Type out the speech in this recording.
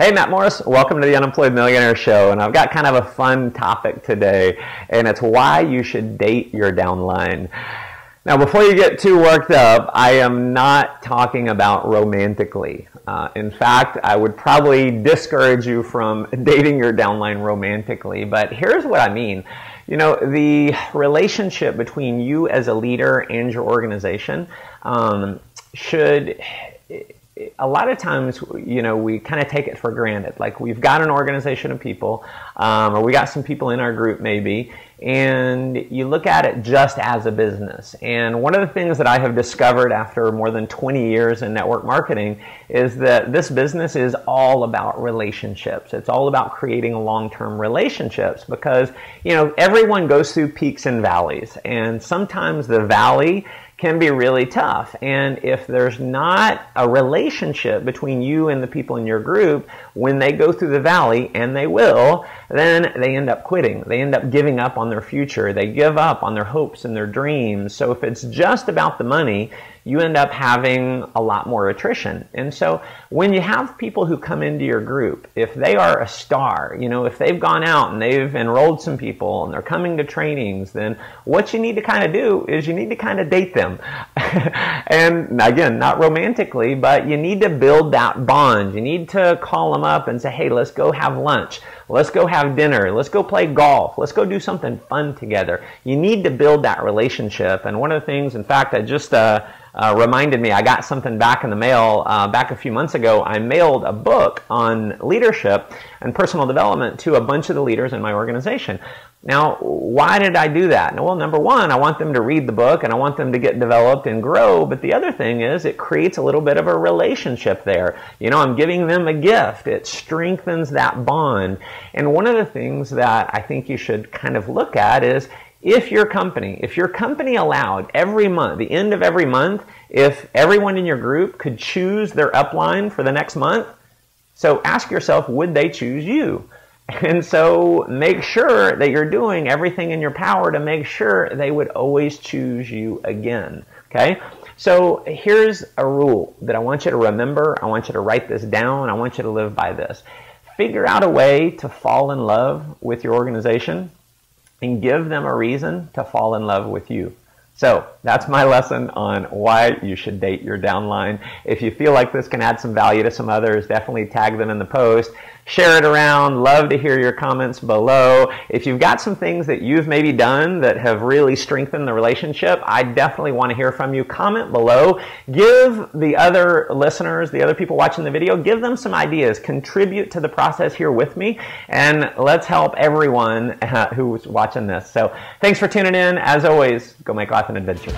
Hey, Matt Morris, welcome to the Unemployed Millionaire Show, and I've got kind of a fun topic today, and it's why you should date your downline. Now, before you get too worked up, I am not talking about romantically. In fact, I would probably discourage you from dating your downline romantically, but here's what I mean. You know, the relationship between you as a leader and your organization should... A lot of times, you know, we kind of take it for granted. Like, we've got an organization of people, or we got some people in our group maybe, and you look at it just as a business. And one of the things that I have discovered after more than 20 years in network marketing is that this business is all about relationships. It's all about creating long-term relationships because, you know, everyone goes through peaks and valleys, and sometimes the valley can be really tough. And if there's not a relationship between you and the people in your group, when they go through the valley, and they will, then they end up quitting. They end up giving up on their future. They give up on their hopes and their dreams. So if it's just about the money, you end up having a lot more attrition. And so when you have people who come into your group, if they are a star, you know, if they've gone out and they've enrolled some people and they're coming to trainings, then what you need to kind of do is you need to kind of date them. And again, not romantically, but you need to build that bond. You need to call them up and say, hey, let's go have lunch. Let's go have dinner. Let's go play golf. Let's go do something fun together. You need to build that relationship. And one of the things, in fact, I just reminded me, I got something back in the mail back a few months ago. I mailed a book on leadership and personal development to a bunch of the leaders in my organization. Now, why did I do that? Well, number one, I want them to read the book and I want them to get developed and grow. But the other thing is it creates a little bit of a relationship there. You know, I'm giving them a gift. It strengthens that bond. And one of the things that I think you should kind of look at is if your company allowed every month, the end of every month, if everyone in your group could choose their upline for the next month, so ask yourself, would they choose you? And so make sure that you're doing everything in your power to make sure they would always choose you again, okay? So here's a rule that I want you to remember. I want you to write this down. I want you to live by this. Figure out a way to fall in love with your organization and give them a reason to fall in love with you. So that's my lesson on why you should date your downline. If you feel like this can add some value to some others, definitely tag them in the post. Share it around. Love to hear your comments below. If you've got some things that you've maybe done that have really strengthened the relationship, I definitely want to hear from you. Comment below. Give the other listeners, the other people watching the video, give them some ideas. Contribute to the process here with me, and let's help everyone who's watching this. So thanks for tuning in. As always, go make life an adventure.